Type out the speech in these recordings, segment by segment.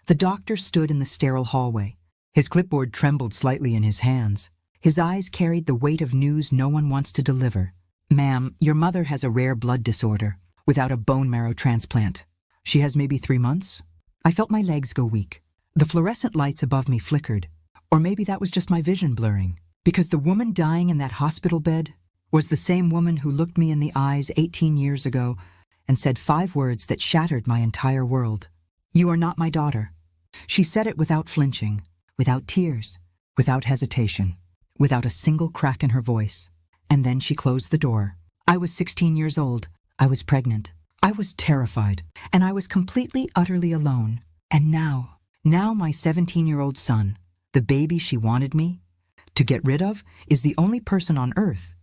The doctor stood in the sterile hallway. His clipboard trembled slightly in his hands. His eyes carried the weight of news no one wants to deliver. "Ma'am, your mother has a rare blood disorder, without a bone marrow transplant. She has maybe 3 months." I felt my legs go weak. The fluorescent lights above me flickered. Or maybe that was just my vision blurring. Because the woman dying in that hospital bed was the same woman who looked me in the eyes 18 years ago and said 5 words that shattered my entire world. "You are not my daughter." She said it without flinching, without tears, without hesitation, without a single crack in her voice. And then she closed the door. I was 16 years old. I was pregnant. I was terrified, and I was completely, utterly alone. And now my 17-year-old son, the baby she wanted me to get rid of, is the only person on earth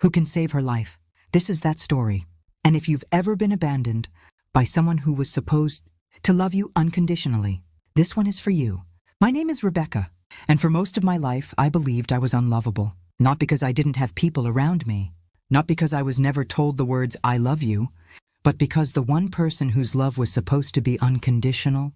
who can save her life. This is that story. And if you've ever been abandoned by someone who was supposed to love you unconditionally, this one is for you. My name is Rebecca, and for most of my life, I believed I was unlovable. Not because I didn't have people around me, not because I was never told the words, "I love you," but because the one person whose love was supposed to be unconditional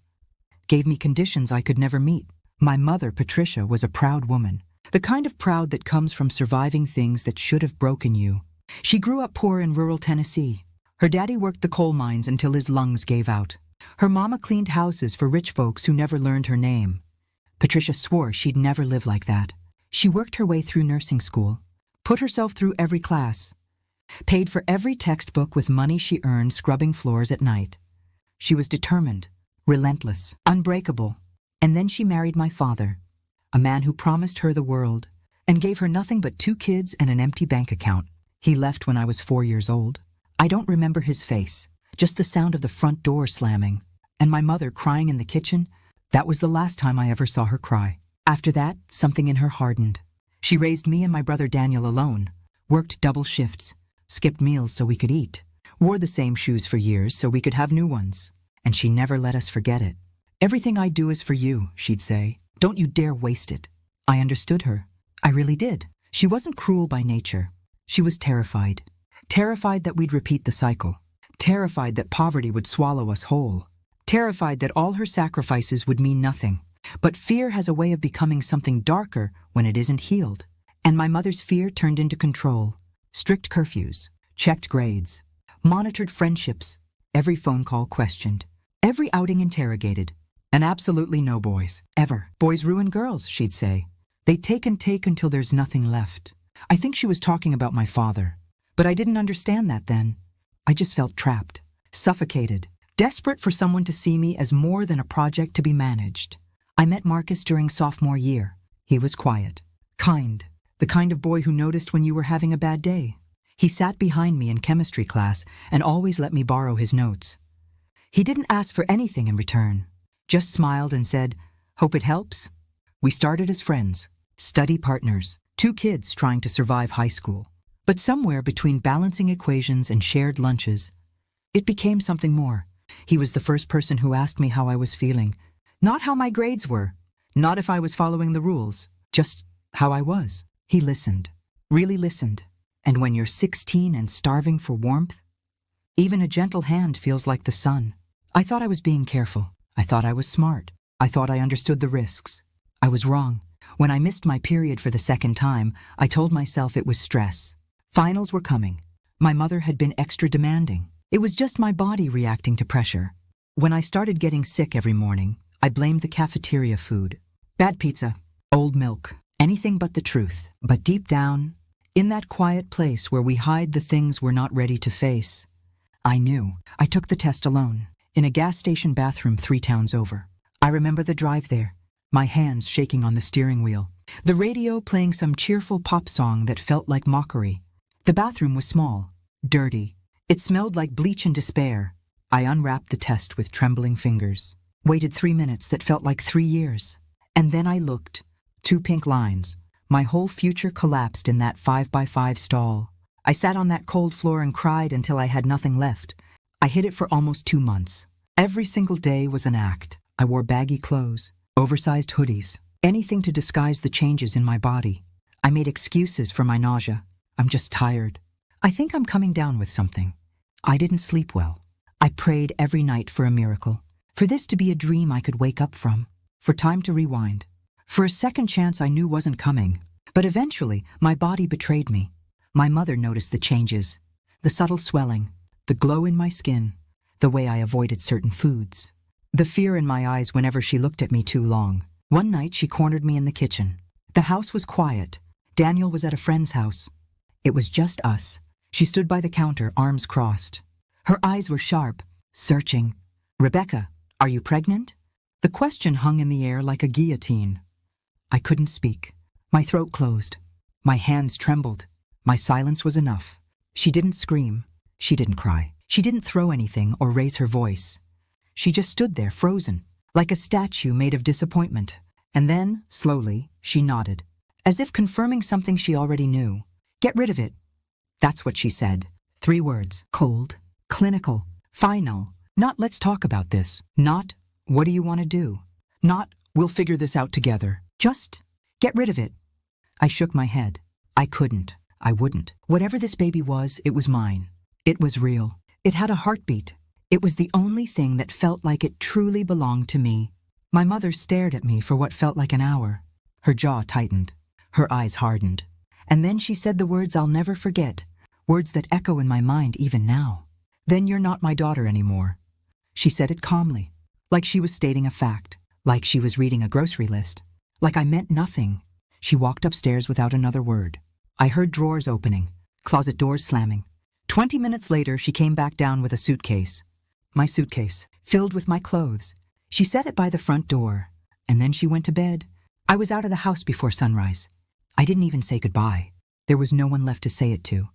gave me conditions I could never meet. My mother, Patricia, was a proud woman, the kind of proud that comes from surviving things that should have broken you. She grew up poor in rural Tennessee. Her daddy worked the coal mines until his lungs gave out. Her mama cleaned houses for rich folks who never learned her name. Patricia swore she'd never live like that. She worked her way through nursing school, put herself through every class, paid for every textbook with money she earned scrubbing floors at night. She was determined, relentless, unbreakable. And then she married my father, a man who promised her the world and gave her nothing but 2 kids and an empty bank account. He left when I was 4 years old. I don't remember his face, just the sound of the front door slamming, and my mother crying in the kitchen. That was the last time I ever saw her cry. After that, something in her hardened. She raised me and my brother Daniel alone, worked double shifts, skipped meals so we could eat, wore the same shoes for years so we could have new ones, and she never let us forget it. "Everything I do is for you," she'd say. "Don't you dare waste it." I understood her. I really did. She wasn't cruel by nature. She was terrified. Terrified that we'd repeat the cycle. Terrified that poverty would swallow us whole. Terrified that all her sacrifices would mean nothing. But fear has a way of becoming something darker when it isn't healed. And my mother's fear turned into control. Strict curfews, checked grades, monitored friendships, every phone call questioned, every outing interrogated. And absolutely no boys, ever. "Boys ruin girls," she'd say. "They take and take until there's nothing left." I think she was talking about my father, but I didn't understand that then. I just felt trapped, suffocated, desperate for someone to see me as more than a project to be managed. I met Marcus during sophomore year. He was quiet, kind, the kind of boy who noticed when you were having a bad day. He sat behind me in chemistry class and always let me borrow his notes. He didn't ask for anything in return. Just smiled and said, "Hope it helps." We started as friends, study partners, 2 kids trying to survive high school. But somewhere between balancing equations and shared lunches, it became something more. He was the first person who asked me how I was feeling. Not how my grades were, not if I was following the rules, just how I was. He listened, really listened. And when you're 16 and starving for warmth, even a gentle hand feels like the sun. I thought I was being careful. I thought I was smart. I thought I understood the risks. I was wrong. When I missed my period for the 2nd time, I told myself it was stress. Finals were coming. My mother had been extra demanding. It was just my body reacting to pressure. When I started getting sick every morning, I blamed the cafeteria food. Bad pizza, old milk, anything but the truth. But deep down, in that quiet place where we hide the things we're not ready to face, I knew. I took the test alone, in a gas station bathroom 3 towns over. I remember the drive there, my hands shaking on the steering wheel, the radio playing some cheerful pop song that felt like mockery. The bathroom was small, dirty. It smelled like bleach and despair. I unwrapped the test with trembling fingers, waited 3 minutes that felt like 3 years. And then I looked. 2 pink lines. My whole future collapsed in that 5x5 stall. I sat on that cold floor and cried until I had nothing left. I hid it for almost 2 months. Every single day was an act. I wore baggy clothes, oversized hoodies, anything to disguise the changes in my body. I made excuses for my nausea. I'm just tired. I think I'm coming down with something. I didn't sleep well. I prayed every night for a miracle. For this to be a dream I could wake up from. For time to rewind. For a second chance I knew wasn't coming. But eventually, my body betrayed me. My mother noticed the changes. The subtle swelling. The glow in my skin. The way I avoided certain foods. The fear in my eyes whenever she looked at me too long. One night she cornered me in the kitchen. The house was quiet. Daniel was at a friend's house. It was just us. She stood by the counter, arms crossed. Her eyes were sharp, searching. "Rebecca, are you pregnant?" The question hung in the air like a guillotine. I couldn't speak. My throat closed. My hands trembled. My silence was enough. She didn't scream. She didn't cry. She didn't throw anything or raise her voice. She just stood there, frozen, like a statue made of disappointment. And then, slowly, she nodded, as if confirming something she already knew. "Get rid of it." That's what she said. 3 words. Cold, clinical, final. Not "let's talk about this." Not "what do you want to do?" Not "we'll figure this out together." Just "get rid of it." I shook my head. I couldn't. I wouldn't. Whatever this baby was, it was mine. It was real. It had a heartbeat. It was the only thing that felt like it truly belonged to me. My mother stared at me for what felt like an hour. Her jaw tightened. Her eyes hardened. And then she said the words I'll never forget, words that echo in my mind even now. "Then you're not my daughter anymore." She said it calmly, like she was stating a fact, like she was reading a grocery list, like I meant nothing. She walked upstairs without another word. I heard drawers opening, closet doors slamming. 20 minutes later, she came back down with a suitcase. My suitcase, filled with my clothes. She set it by the front door, and then she went to bed. I was out of the house before sunrise. I didn't even say goodbye. There was no one left to say it to.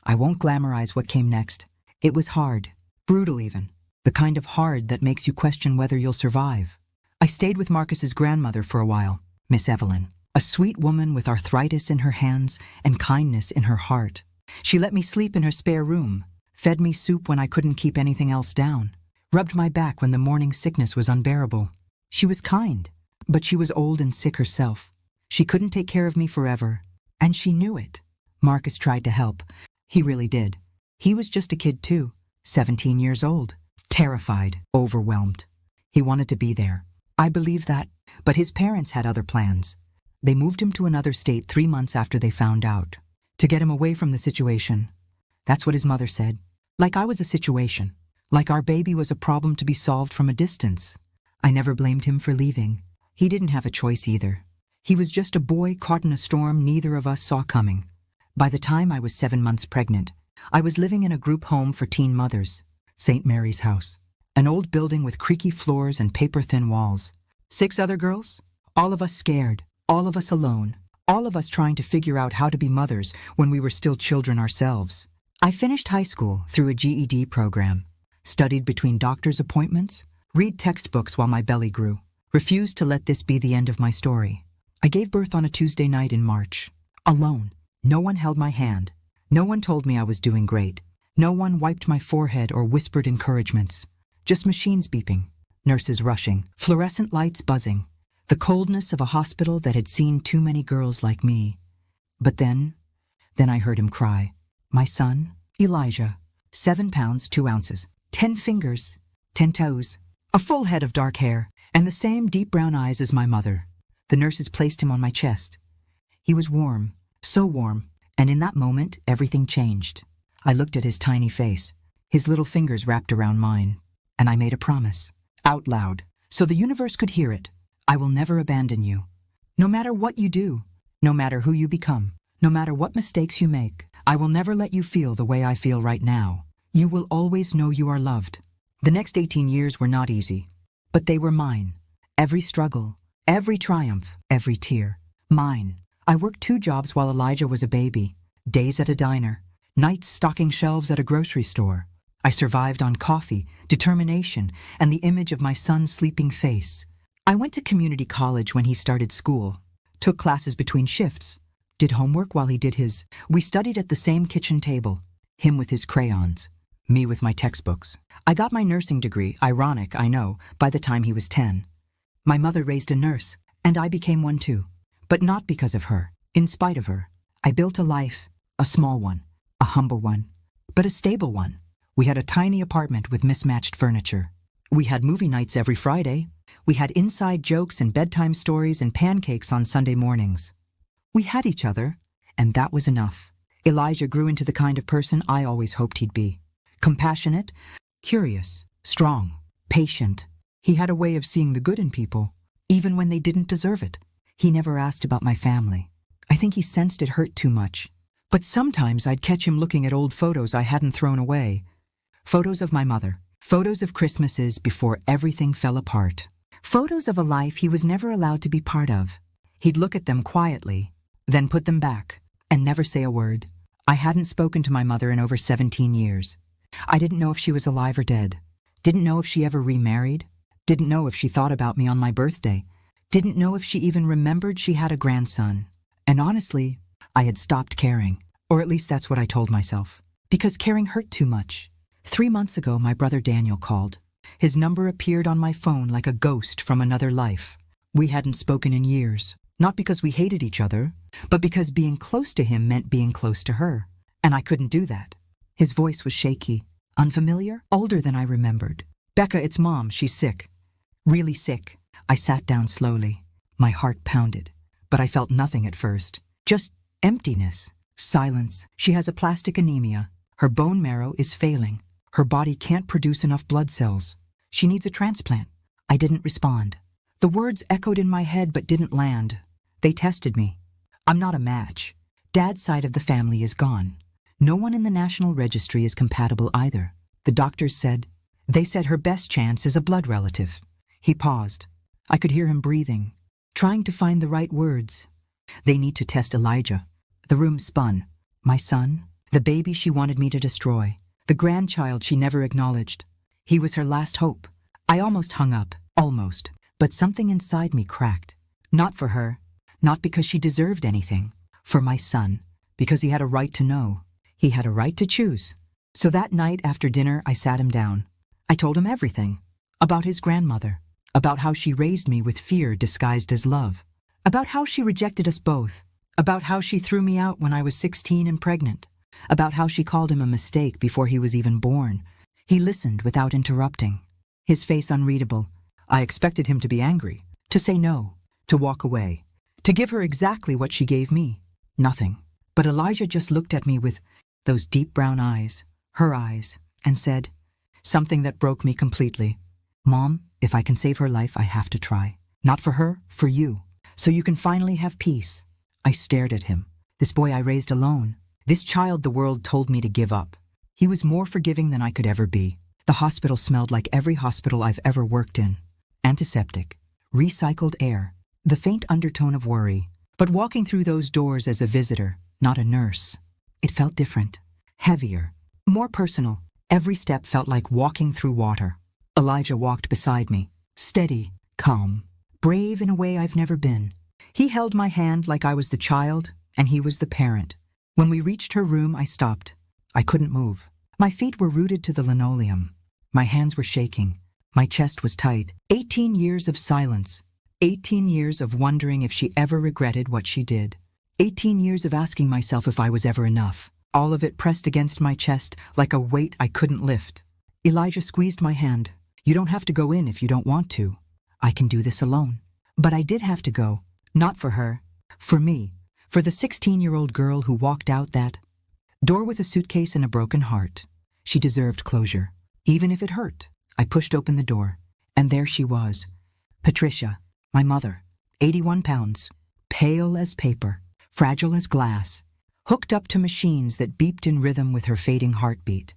I won't glamorize what came next. It was hard, brutal even, the kind of hard that makes you question whether you'll survive. I stayed with Marcus's grandmother for a while, Miss Evelyn, a sweet woman with arthritis in her hands and kindness in her heart. She let me sleep in her spare room, fed me soup when I couldn't keep anything else down, rubbed my back when the morning sickness was unbearable. She was kind, but she was old and sick herself. She couldn't take care of me forever, and she knew it. Marcus tried to help. He really did. He was just a kid too, 17 years old, terrified, overwhelmed. He wanted to be there. I believe that, but his parents had other plans. They moved him to another state 3 months after they found out, to get him away from the situation. That's what his mother said. Like I was a situation. Like our baby was a problem to be solved from a distance. I never blamed him for leaving. He didn't have a choice either. He was just a boy caught in a storm neither of us saw coming. By the time I was 7 months pregnant, I was living in a group home for teen mothers, St. Mary's House, an old building with creaky floors and paper-thin walls. 6 other girls, all of us scared, all of us alone, all of us trying to figure out how to be mothers when we were still children ourselves. I finished high school through a GED program, studied between doctor's appointments, read textbooks while my belly grew, refused to let this be the end of my story. I gave birth on a Tuesday night in March, alone. No one held my hand. No one told me I was doing great. No one wiped my forehead or whispered encouragements. Just machines beeping, nurses rushing, fluorescent lights buzzing, the coldness of a hospital that had seen too many girls like me. But then I heard him cry. My son, Elijah, 7 pounds, 2 ounces, 10 fingers, 10 toes, a full head of dark hair, and the same deep brown eyes as my mother. The nurses placed him on my chest. He was warm, so warm, and in that moment, everything changed. I looked at his tiny face, his little fingers wrapped around mine, and I made a promise, out loud, so the universe could hear it. I will never abandon you. No matter what you do, no matter who you become, no matter what mistakes you make, I will never let you feel the way I feel right now. You will always know you are loved. The next 18 years were not easy, but they were mine. Every struggle, every triumph, every tear, mine. I worked 2 jobs while Elijah was a baby, days at a diner, nights stocking shelves at a grocery store. I survived on coffee, determination, and the image of my son's sleeping face. I went to community college when he started school, took classes between shifts, did homework while he did his. We studied at the same kitchen table, him with his crayons, me with my textbooks. I got my nursing degree, ironic, I know, by the time he was 10. My mother raised a nurse, and I became one too. But not because of her, in spite of her. I built a life, a small one, a humble one, but a stable one. We had a tiny apartment with mismatched furniture. We had movie nights every Friday. We had inside jokes and bedtime stories and pancakes on Sunday mornings. We had each other, and that was enough. Elijah grew into the kind of person I always hoped he'd be. Compassionate, curious, strong, patient. He had a way of seeing the good in people, even when they didn't deserve it. He never asked about my family. I think he sensed it hurt too much. But sometimes I'd catch him looking at old photos I hadn't thrown away. Photos of my mother. Photos of Christmases before everything fell apart. Photos of a life he was never allowed to be part of. He'd look at them quietly, then put them back, and never say a word. I hadn't spoken to my mother in over 17 years. I didn't know if she was alive or dead. Didn't know if she ever remarried. Didn't know if she thought about me on my birthday. Didn't know if she even remembered she had a grandson. And honestly, I had stopped caring. Or at least that's what I told myself. Because caring hurt too much. 3 months ago, my brother Daniel called. His number appeared on my phone like a ghost from another life. We hadn't spoken in years. Not because we hated each other, but because being close to him meant being close to her. And I couldn't do that. His voice was shaky, unfamiliar, older than I remembered. "Becca, it's Mom. She's sick." Really sick. I sat down slowly. My heart pounded. But I felt nothing at first. Just emptiness. Silence. She has aplastic anemia. Her bone marrow is failing. Her body can't produce enough blood cells. She needs a transplant. I didn't respond. The words echoed in my head but didn't land. They tested me. I'm not a match. Dad's side of the family is gone. No one in the National Registry is compatible either. The doctors said. They said her best chance is a blood relative. He paused. I could hear him breathing, trying to find the right words. They need to test Elijah. The room spun. My son, the baby she wanted me to destroy, the grandchild she never acknowledged. He was her last hope. I almost hung up. Almost. But something inside me cracked. Not for her. Not because she deserved anything. For my son. Because he had a right to know. He had a right to choose. So that night after dinner, I sat him down. I told him everything. About his grandmother. About how she raised me with fear disguised as love. About how she rejected us both. About how she threw me out when I was 16 and pregnant. About how she called him a mistake before he was even born. He listened without interrupting. His face unreadable. I expected him to be angry, to say no, to walk away, to give her exactly what she gave me. Nothing. But Elijah just looked at me with those deep brown eyes, her eyes, and said something that broke me completely. "Mom, if I can save her life, I have to try. Not for her, for you. So you can finally have peace." I stared at him. This boy I raised alone. This child the world told me to give up. He was more forgiving than I could ever be. The hospital smelled like every hospital I've ever worked in. Antiseptic. Recycled air. The faint undertone of worry. But walking through those doors as a visitor, not a nurse, it felt different. Heavier. More personal. Every step felt like walking through water. Elijah walked beside me. Steady. Calm. Brave in a way I've never been. He held my hand like I was the child, and he was the parent. When we reached her room, I stopped. I couldn't move. My feet were rooted to the linoleum. My hands were shaking. My chest was tight. 18 years of silence. 18 years of wondering if she ever regretted what she did. 18 years of asking myself if I was ever enough. All of it pressed against my chest like a weight I couldn't lift. Elijah squeezed my hand. "You don't have to go in if you don't want to. I can do this alone." But I did have to go. Not for her. For me. For the 16-year-old girl who walked out that door with a suitcase and a broken heart. She deserved closure. Even if it hurt. I pushed open the door. And there she was. Patricia, my mother. 81 pounds. Pale as paper. Fragile as glass. Hooked up to machines that beeped in rhythm with her fading heartbeat.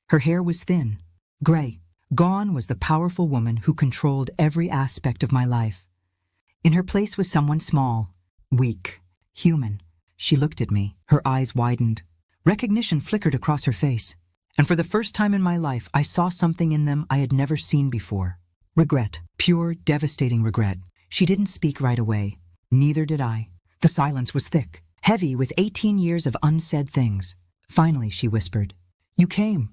Her hair was thin. Gray. Gone was the powerful woman who controlled every aspect of my life. In her place was someone small. Weak. Human. She looked at me. Her eyes widened. Recognition flickered across her face. And for the first time in my life, I saw something in them I had never seen before. Regret. Pure, devastating regret. She didn't speak right away. Neither did I. The silence was thick, heavy with 18 years of unsaid things. Finally, she whispered, "You came."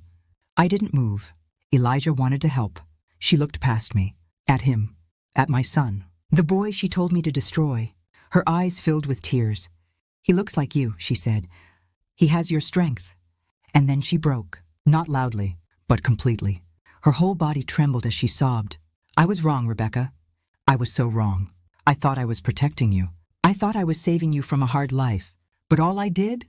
I didn't move. Elijah wanted to help. She looked past me. At him. At my son. The boy she told me to destroy. Her eyes filled with tears. "He looks like you," she said. "He has your strength." And then she broke. Not loudly, but completely. Her whole body trembled as she sobbed. I was wrong, Rebecca. I was so wrong. I thought I was protecting you. I thought I was saving you from a hard life. But all I did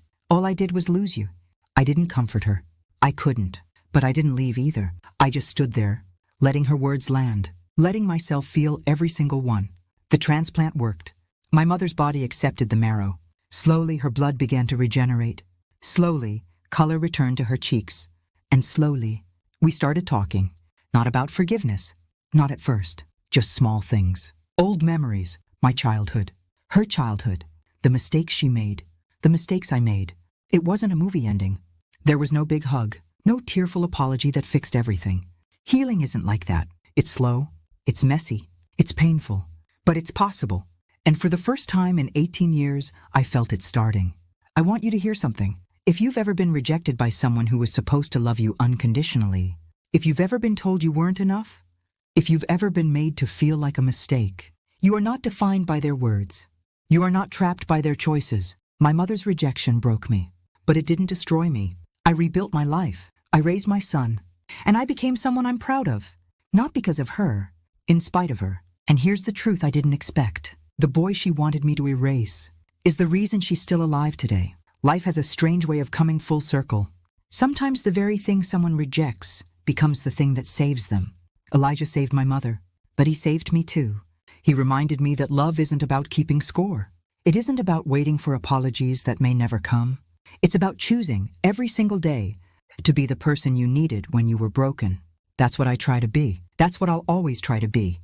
was lose you. I didn't comfort her. I couldn't. But I didn't leave either. I just stood there, letting her words land, letting myself feel every single one. The transplant worked. My mother's body accepted the marrow. Slowly, her blood began to regenerate. Slowly, color returned to her cheeks. And slowly, we started talking. Not about forgiveness. Not at first. Just small things. Old memories. My childhood. Her childhood. The mistakes she made. The mistakes I made. It wasn't a movie ending. There was no big hug. No tearful apology that fixed everything. Healing isn't like that. It's slow. It's messy. It's painful. But it's possible. And for the first time in 18 years, I felt it starting. I want you to hear something. If you've ever been rejected by someone who was supposed to love you unconditionally, if you've ever been told you weren't enough, if you've ever been made to feel like a mistake, you are not defined by their words. You are not trapped by their choices. My mother's rejection broke me, but it didn't destroy me. I rebuilt my life. I raised my son, and I became someone I'm proud of. Not because of her, in spite of her. And here's the truth I didn't expect. The boy she wanted me to erase is the reason she's still alive today. Life has a strange way of coming full circle. Sometimes the very thing someone rejects becomes the thing that saves them. Elijah saved my mother, but he saved me too. He reminded me that love isn't about keeping score. It isn't about waiting for apologies that may never come. It's about choosing every single day to be the person you needed when you were broken. That's what I try to be. That's what I'll always try to be.